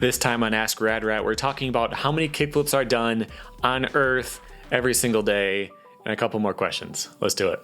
This time on Ask Rad Rat, we're talking about how many kickflips are done on Earth every single day, and a couple more questions. Let's do it.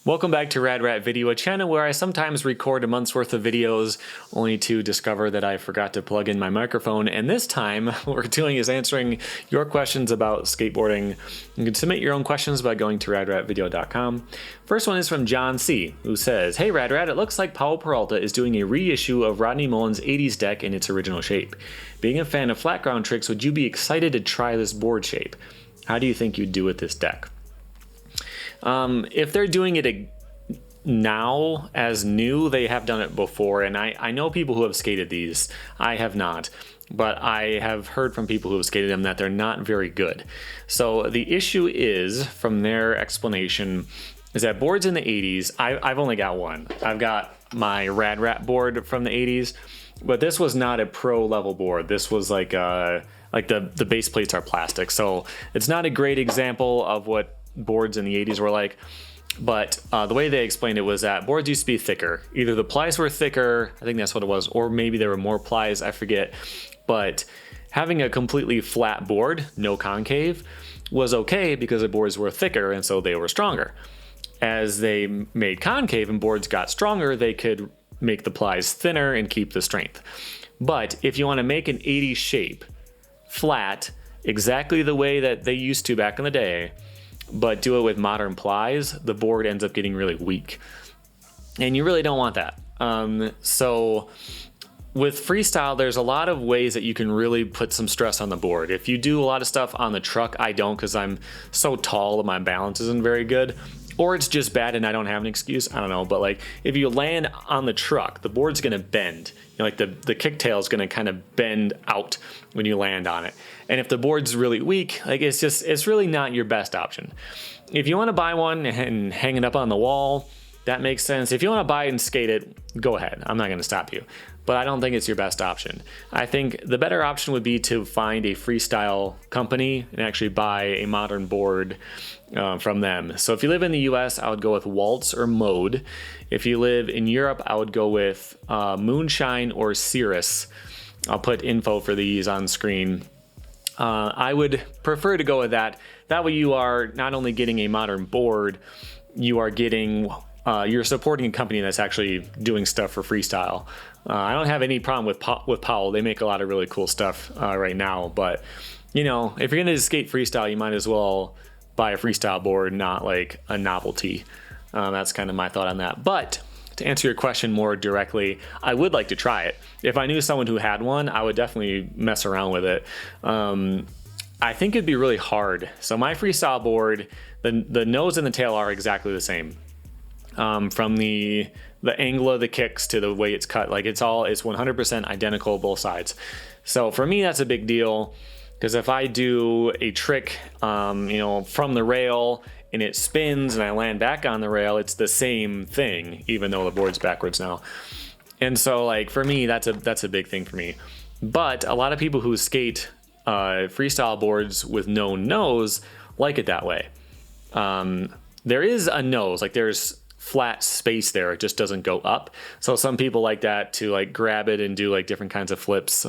Welcome back to Rad Rat Video, a channel where I sometimes record a month's worth of videos only to discover that I forgot to plug in my microphone. And this time, what we're doing is answering your questions about skateboarding. You can submit your own questions by going to radratvideo.com. First one is from John C., who says, "Hey Rad Rat, it looks like Powell Peralta is doing a reissue of Rodney Mullen's 80s deck in its original shape. Being a fan of flat ground tricks, would you be excited to try this board shape? How do you think you'd do with this deck?" If they're doing it now as new, they have done it before, and I know people who have skated these. I have not, but I have heard from people who have skated them that they're not very good. So the issue is, from their explanation, is that boards in the 80s, I've only got one. I've got my Rad Rat board from the 80s, but this was not a pro level board. This was like the base plates are plastic, so it's not a great example of what boards in the 80s were like. But the way they explained it was that boards used to be thicker. Either the plies were thicker, I think that's what it was, or maybe there were more plies, I forget. But having a completely flat board, no concave, was okay because the boards were thicker and so they were stronger. As they made concave and boards got stronger, they could make the plies thinner and keep the strength. But if you want to make an 80s shape flat, exactly the way that they used to back in the day, but do it with modern plies, the board ends up getting really weak. And you really don't want that. So with freestyle, there's a lot of ways that you can really put some stress on the board. If you do a lot of stuff on the truck, I don't, because I'm so tall that my balance isn't very good. Or it's just bad and I don't have an excuse, I don't know. But like, if you land on the truck, the board's gonna bend. You know, like the kick tail is gonna kind of bend out when you land on it. And if the board's really weak, like it's really not your best option. If you wanna buy one and hang it up on the wall, that makes sense. If you wanna buy it and skate it, go ahead, I'm not gonna stop you. But I don't think it's your best option. I think the better option would be to find a freestyle company and actually buy a modern board from them. So if you live in the US, I would go with Waltz or Mode. If you live in Europe, I would go with Moonshine or Cirrus. I'll put info for these on screen. I would prefer to go with that. That way you are not only getting a modern board, you are getting you're supporting a company that's actually doing stuff for freestyle. I don't have any problem with Powell. They make a lot of really cool stuff right now. But, you know, if you're going to skate freestyle, you might as well buy a freestyle board, not like a novelty. That's kind of my thought on that. But to answer your question more directly, I would like to try it. If I knew someone who had one, I would definitely mess around with it. I think it'd be really hard. So my freestyle board, the nose and the tail are exactly the same. From the angle of the kicks to the way it's cut, like it's 100% identical both sides. So for me, that's a big deal, because if I do a trick, you know, from the rail and it spins and I land back on the rail, it's the same thing, even though the board's backwards now. And so like for me, that's a big thing for me. But a lot of people who skate freestyle boards with no nose like it that way. There is a nose, like there's flat space there, it just doesn't go up. So some people like that to like grab it and do like different kinds of flips.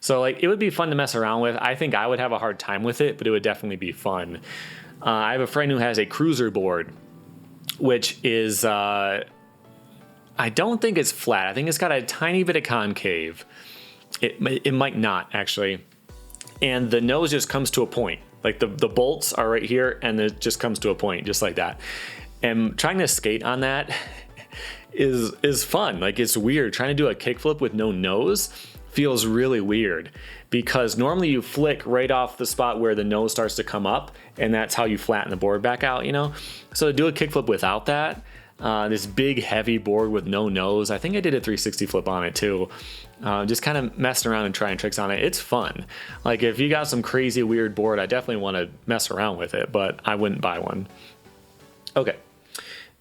So like it would be fun to mess around with. I think I would have a hard time with it, but it would definitely be fun. I have a friend who has a cruiser board, which is I don't think it's flat. I think it's got a tiny bit of concave. It might not actually. And the nose just comes to a point. Like the bolts are right here and it just comes to a point just like that. And trying to skate on that is fun. Like it's weird. Trying to do a kickflip with no nose feels really weird, because normally you flick right off the spot where the nose starts to come up, and that's how you flatten the board back out, you know? So to do a kickflip without that, this big heavy board with no nose, I think I did a 360 flip on it too. Just kind of messing around and trying tricks on it. It's fun. Like if you got some crazy weird board, I definitely want to mess around with it, but I wouldn't buy one. Okay.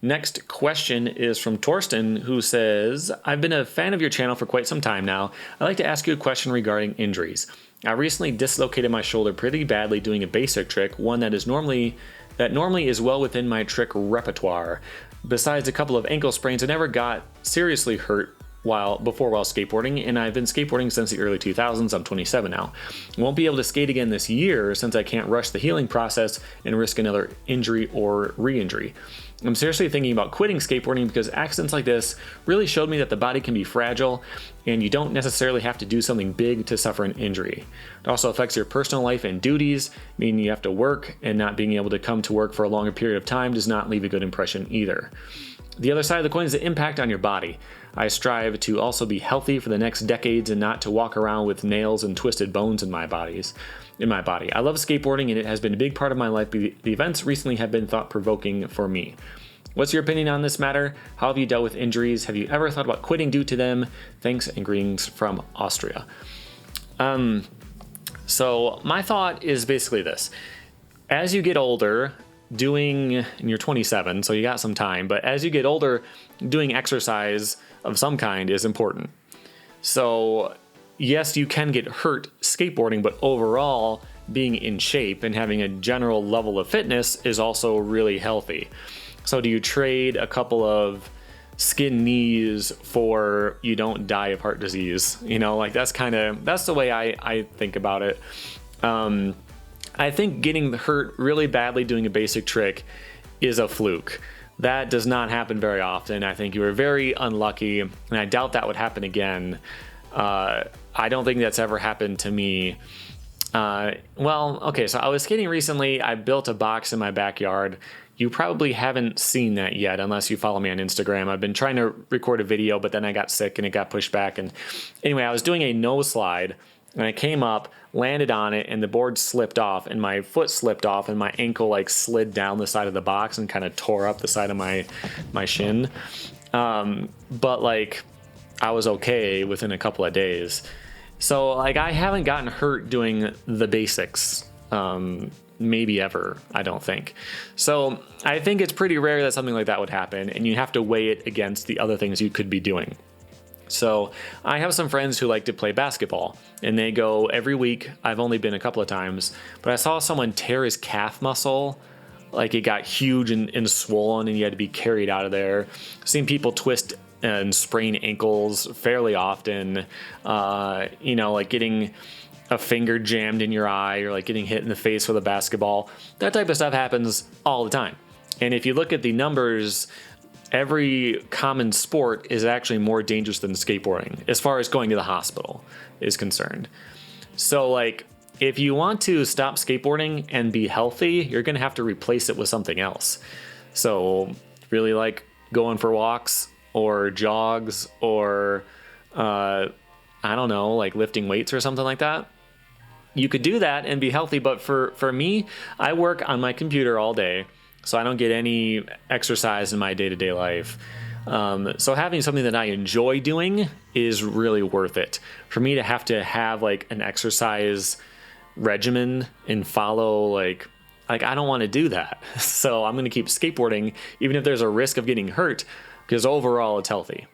Next question is from Torsten, who says, "I've been a fan of your channel for quite some time now. I'd like to ask you a question regarding injuries. I recently dislocated my shoulder pretty badly doing a basic trick, one that normally is well within my trick repertoire. besides a couple of ankle sprains, I never got seriously hurt while skateboarding, and I've been skateboarding since the early 2000s. I'm 27 now. I won't be able to skate again this year since I can't rush the healing process and risk another injury or re-injury. I'm seriously thinking about quitting skateboarding because accidents like this really showed me that the body can be fragile and you don't necessarily have to do something big to suffer an injury. It also affects your personal life and duties, meaning you have to work, and not being able to come to work for a longer period of time does not leave a good impression either. The other side of the coin is the impact on your body. I strive to also be healthy for the next decades and not to walk around with nails and twisted bones in my body. I love skateboarding and it has been a big part of my life. The events recently have been thought-provoking for me. What's your opinion on this matter? How have you dealt with injuries? Have you ever thought about quitting due to them? Thanks and greetings from Austria. So my thought is basically this. As you get older, and you're 27, so you got some time, but as you get older, doing exercise of some kind is important. So yes, you can get hurt skateboarding, but overall, being in shape and having a general level of fitness is also really healthy. So do you trade a couple of skin knees for you don't die of heart disease? That's the way I think about it. I think getting hurt really badly doing a basic trick is a fluke. That does not happen very often. I think you were very unlucky, and I doubt that would happen again. I don't think that's ever happened to me. So I was skating recently. I built a box in my backyard. You probably haven't seen that yet unless you follow me on Instagram. I've been trying to record a video, but then I got sick and it got pushed back. And anyway, I was doing a no slide, and I came up, landed on it, and the board slipped off, and my foot slipped off, and my ankle slid down the side of the box and kind of tore up the side of my shin. But I was okay within a couple of days. So I haven't gotten hurt doing the basics, maybe ever, I don't think. So I think it's pretty rare that something like that would happen, and you have to weigh it against the other things you could be doing. So I have some friends who like to play basketball, and they go every week. I've only been a couple of times, but I saw someone tear his calf muscle. It got huge and swollen, and you had to be carried out of there. I've seen people twist and sprain ankles fairly often, getting a finger jammed in your eye, or getting hit in the face with a basketball. That type of stuff happens all the time. And if you look at the numbers, every common sport is actually more dangerous than skateboarding as far as going to the hospital is concerned. So if you want to stop skateboarding and be healthy, you're going to have to replace it with something else. So really going for walks or jogs or lifting weights or something like that. You could do that and be healthy, but for me, I work on my computer all day, so I don't get any exercise in my day-to-day life. So having something that I enjoy doing is really worth it. For me to have an exercise regimen and follow I don't want to do that. So I'm going to keep skateboarding even if there's a risk of getting hurt, because overall it's healthy.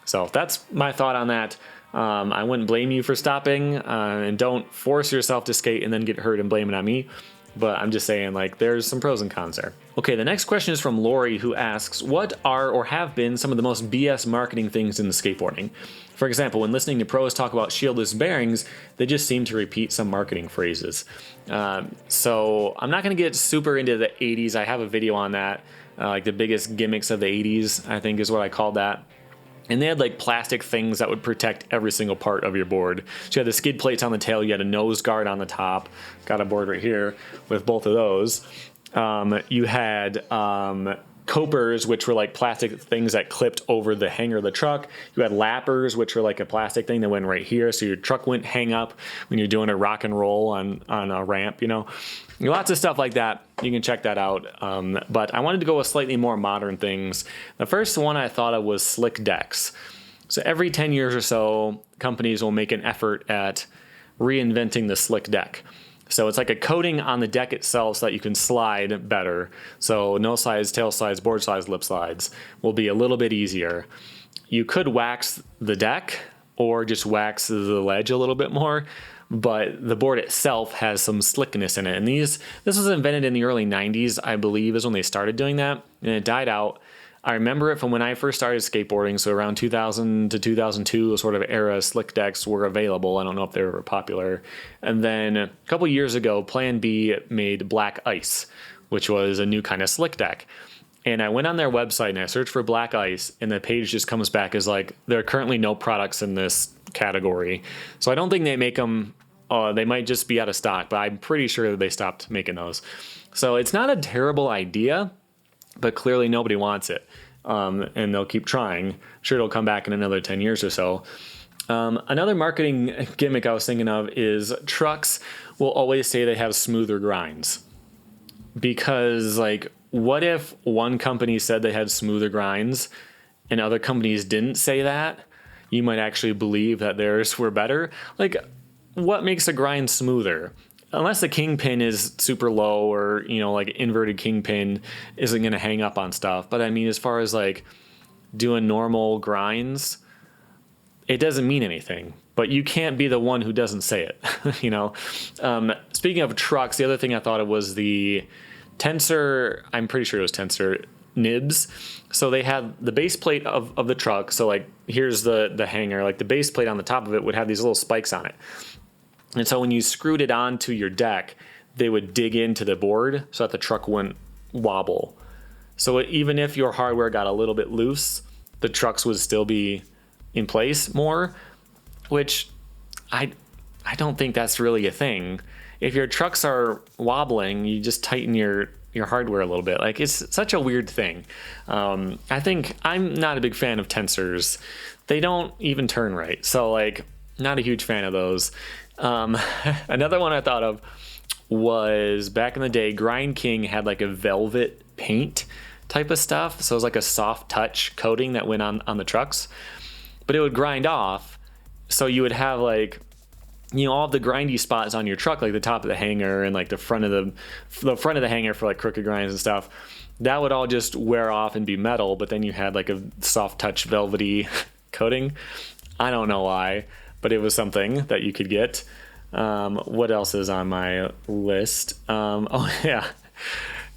So that's my thought on that. I wouldn't blame you for stopping, and don't force yourself to skate and then get hurt and blame it on me. But I'm just saying, there's some pros and cons there. Okay, the next question is from Lori, who asks, what are or have been some of the most BS marketing things in the skateboarding? For example, when listening to pros talk about shieldless bearings, they just seem to repeat some marketing phrases. So I'm not going to get super into the 80s. I have a video on that, the biggest gimmicks of the 80s, I think is what I called that. And they had plastic things that would protect every single part of your board. So you had the skid plates on the tail, you had a nose guard on the top. Got a board right here with both of those. You had copers, which were plastic things that clipped over the hanger of the truck. You had lappers, which were a plastic thing that went right here, so your truck wouldn't hang up when you're doing a rock and roll on a ramp, Lots of stuff like that. You can check that out. But I wanted to go with slightly more modern things. The first one I thought of was slick decks. So every 10 years or so, companies will make an effort at reinventing the slick deck. So it's a coating on the deck itself so that you can slide better. So no slides, tail slides, board slides, lip slides will be a little bit easier. You could wax the deck or just wax the ledge a little bit more, but the board itself has some slickness in it. And this was invented in the early 90s, I believe, is when they started doing that, and it died out. I remember it from when I first started skateboarding, so around 2000 to 2002 sort of era, slick decks were available. I don't know if they were popular. And then a couple years ago, Plan B made Black Ice, which was a new kind of slick deck. And I went on their website and I searched for Black Ice, and the page just comes back as like, there are currently no products in this category. So I don't think they make them. They might just be out of stock, but I'm pretty sure that they stopped making those. So it's not a terrible idea, but clearly nobody wants it. And they'll keep trying. I'm sure it'll come back in another 10 years or so. Another marketing gimmick I was thinking of is trucks will always say they have smoother grinds. Because, like, what if one company said they had smoother grinds and other companies didn't say that? You might actually believe that theirs were better. Like, what makes a grind smoother? Unless the kingpin is super low or, like inverted kingpin isn't going to hang up on stuff. But I mean, as far as like doing normal grinds, it doesn't mean anything. But you can't be the one who doesn't say it, Speaking of trucks, the other thing I thought of was the Tensor, I'm pretty sure it was Tensor nibs. So they had the base plate of the truck. So like, here's the hanger, like the base plate on the top of it would have these little spikes on it. And so when you screwed it onto your deck, they would dig into the board so that the truck wouldn't wobble. So even if your hardware got a little bit loose, the trucks would still be in place more, which I don't think that's really a thing. If your trucks are wobbling, you just tighten your hardware a little bit. Like, it's such a weird thing. I think I'm not a big fan of tensors. They don't even turn right. So like, not a huge fan of those. Another one I thought of was back in the day, Grind King had like a velvet paint type of stuff. So it was like a soft touch coating that went on the trucks, but it would grind off. So you would have like, all of the grindy spots on your truck, like the top of the hanger and like the front of the hanger for like crooked grinds and stuff. That would all just wear off and be metal, but then you had like a soft touch velvety coating. I don't know why, but it was something that you could get. What else is on my list?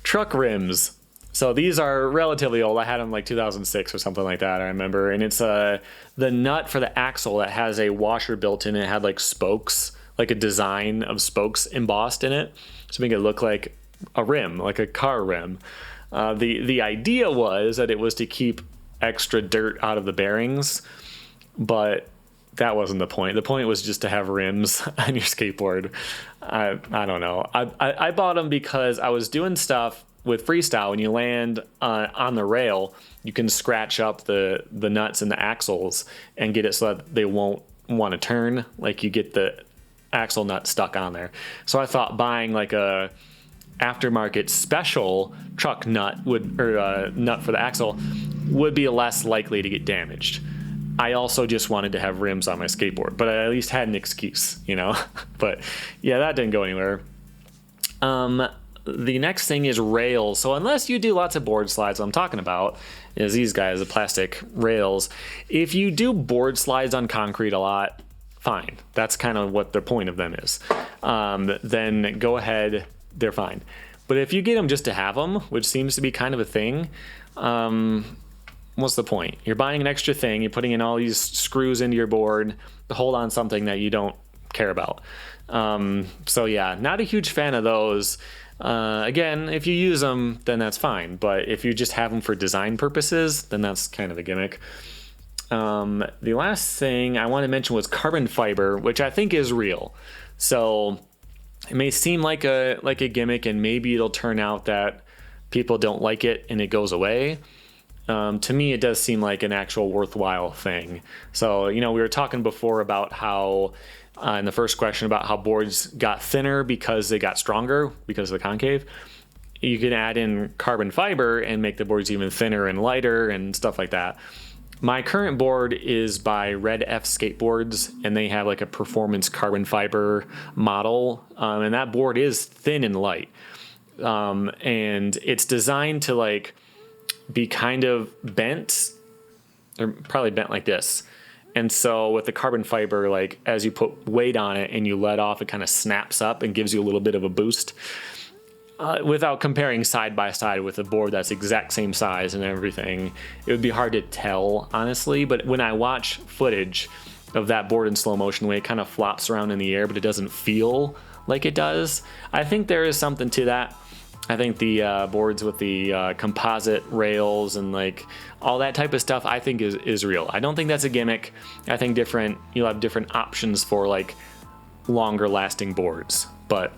Truck rims. So these are relatively old. I had them like 2006 or something like that, I remember. And it's the nut for the axle that has a washer built in. It had like spokes, like a design of spokes embossed in it to make it look like a rim, like a car rim. The idea was that it was to keep extra dirt out of the bearings, but that wasn't the point. The point was just to have rims on your skateboard. I don't know. I bought them because I was doing stuff with freestyle. When you land on the rail, you can scratch up the nuts and the axles and get it so that they won't want to turn. Like, you get the axle nut stuck on there. So I thought buying like a aftermarket special truck nut nut for the axle would be less likely to get damaged. I also just wanted to have rims on my skateboard, but I at least had an excuse, But yeah, that didn't go anywhere. The next thing is rails. So unless you do lots of board slides, what I'm talking about is these guys, the plastic rails. If you do board slides on concrete a lot, fine. That's kind of what the point of them is. Then go ahead, they're fine. But if you get them just to have them, which seems to be kind of a thing, what's the point? You're buying an extra thing, you're putting in all these screws into your board to hold on something that you don't care about. So yeah, not a huge fan of those. Again, if you use them, then that's fine. But if you just have them for design purposes, then that's kind of a gimmick. The last thing I want to mention was carbon fiber, which I think is real. So it may seem like a gimmick, and maybe it'll turn out that people don't like it and it goes away. To me, it does seem like an actual worthwhile thing. So, we were talking before about how, in the first question, about how boards got thinner because they got stronger because of the concave. You can add in carbon fiber and make the boards even thinner and lighter and stuff like that. My current board is by Red F Skateboards, and they have like a performance carbon fiber model. And that board is thin and light. And it's designed to like be kind of bent, or probably bent like this. And so with the carbon fiber, like as you put weight on it and you let off, it kind of snaps up and gives you a little bit of a boost. without comparing side by side with a board that's exact same size and everything, it would be hard to tell, honestly. But when I watch footage of that board in slow motion, the way it kind of flops around in the air, but it doesn't feel like it does, I think there is something to that. I think the boards with the composite rails and like all that type of stuff, I think is real. I don't think that's a gimmick. I think you'll have different options for like longer lasting boards, but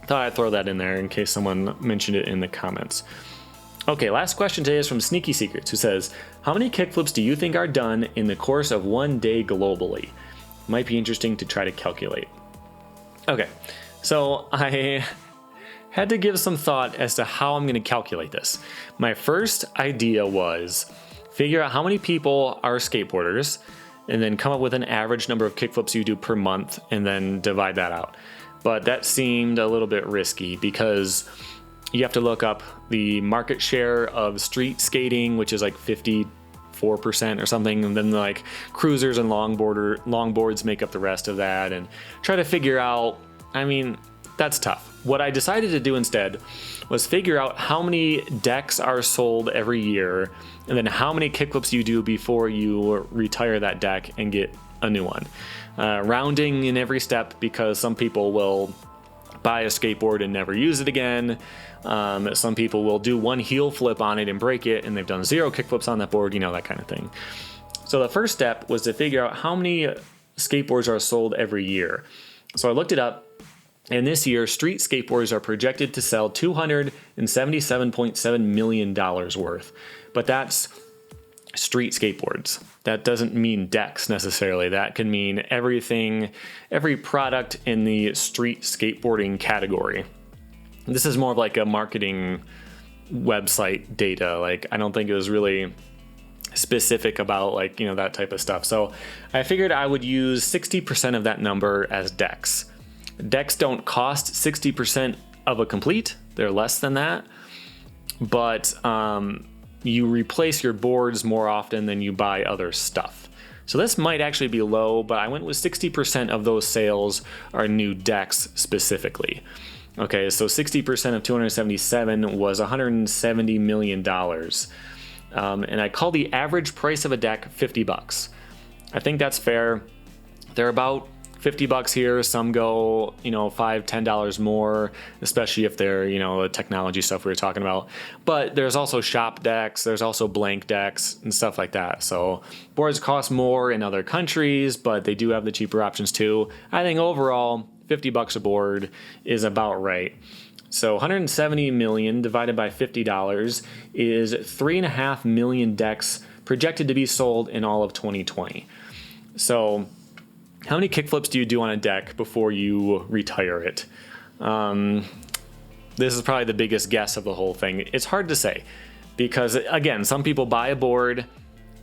thought I'd throw that in there in case someone mentioned it in the comments. Okay, last question today is from Sneaky Secrets, who says, how many kickflips do you think are done in the course of one day globally? Might be interesting to try to calculate. Okay, so I had to give some thought as to how I'm going to calculate this. My first idea was figure out how many people are skateboarders and then come up with an average number of kickflips you do per month and then divide that out. But that seemed a little bit risky because you have to look up the market share of street skating, which is like 54% or something, and then like cruisers and longboards make up the rest of that, and try to figure out, I mean, that's tough. What I decided to do instead was figure out how many decks are sold every year, and then how many kickflips you do before you retire that deck and get a new one. Rounding in every step, because some people will buy a skateboard and never use it again. Some people will do one heel flip on it and break it, and they've done 0 kickflips on that board, that kind of thing. So the first step was to figure out how many skateboards are sold every year. So I looked it up, and this year, street skateboards are projected to sell $277.7 million worth. But that's street skateboards. That doesn't mean decks necessarily. That can mean everything, every product in the street skateboarding category. This is more of like a marketing website data. Like, I don't think it was really specific about like, that type of stuff. So I figured I would use 60% of that number as decks. Decks don't cost 60% of a complete. They're less than that. But, you replace your boards more often than you buy other stuff. So this might actually be low, but I went with 60% of those sales are new decks specifically. Okay, so 60% of 277 was $170 million. And I call the average price of a deck $50. I think that's fair. They're about $50 here. Some go, $5, $10 more, especially if they're, the technology stuff we were talking about. But there's also shop decks. There's also blank decks and stuff like that. So boards cost more in other countries, but they do have the cheaper options too. I think overall, $50 a board is about right. So 170 million divided by $50 is 3.5 million decks projected to be sold in all of 2020. So how many kickflips do you do on a deck before you retire it? This is probably the biggest guess of the whole thing. It's hard to say because, again, some people buy a board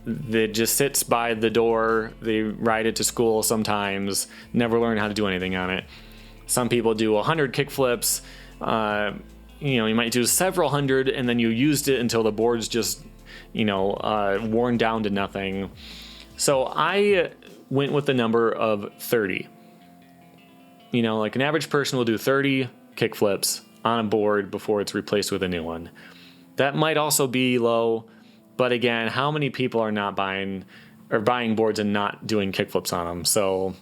that just sits by the door. They ride it to school sometimes, never learn how to do anything on it. Some people do 100 kickflips. You might do several hundred, and then you used it until the board's just, worn down to nothing. So I went with the number of 30. Like an average person will do 30 kickflips on a board before it's replaced with a new one. That might also be low, but again, how many people are not buying boards and not doing kickflips on them? So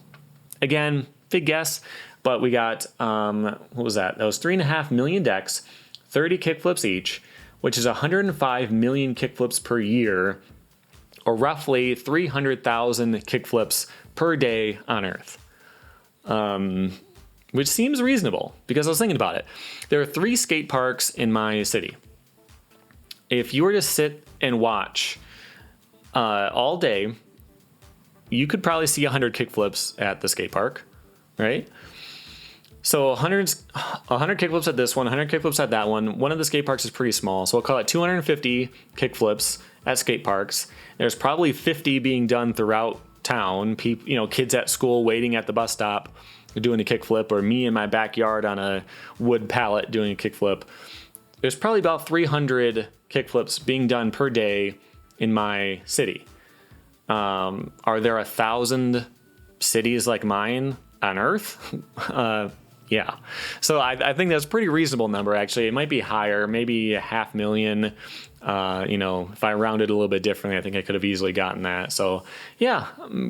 again, big guess, but we got, what was that? That was 3.5 million decks, 30 kickflips each, which is 105 million kickflips per year, or roughly 300,000 kickflips per day on Earth. Which seems reasonable because I was thinking about it. There are 3 skate parks in my city. If you were to sit and watch all day, you could probably see 100 kickflips at the skate park, right? So 100 kickflips at this one, 100 kickflips at that one. One of the skate parks is pretty small, so we'll call it 250 kickflips at skate parks. There's probably 50 being done throughout town. People, kids at school waiting at the bus stop doing a kickflip, or me in my backyard on a wood pallet doing a kickflip. There's probably about 300 kickflips being done per day in my city. Are there 1,000 cities like mine on Earth? Yeah, so I think that's a pretty reasonable number, actually. It might be higher, maybe 500,000. You know, if I rounded a little bit differently, I think I could have easily gotten that. So yeah,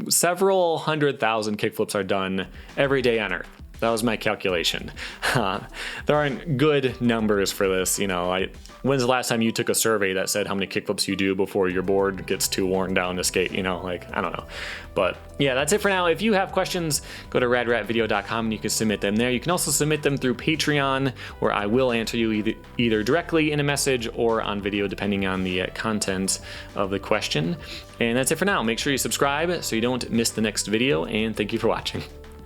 several 100,000 kickflips are done every day on Earth. That was my calculation. There aren't good numbers for this. You know, when's the last time you took a survey that said how many kickflips you do before your board gets too worn down to skate? You know, like, I don't know. But yeah, that's it for now. If you have questions, go to radratvideo.com and you can submit them there. You can also submit them through Patreon, where I will answer you either directly in a message or on video, depending on the content of the question. And that's it for now. Make sure you subscribe so you don't miss the next video, and thank you for watching.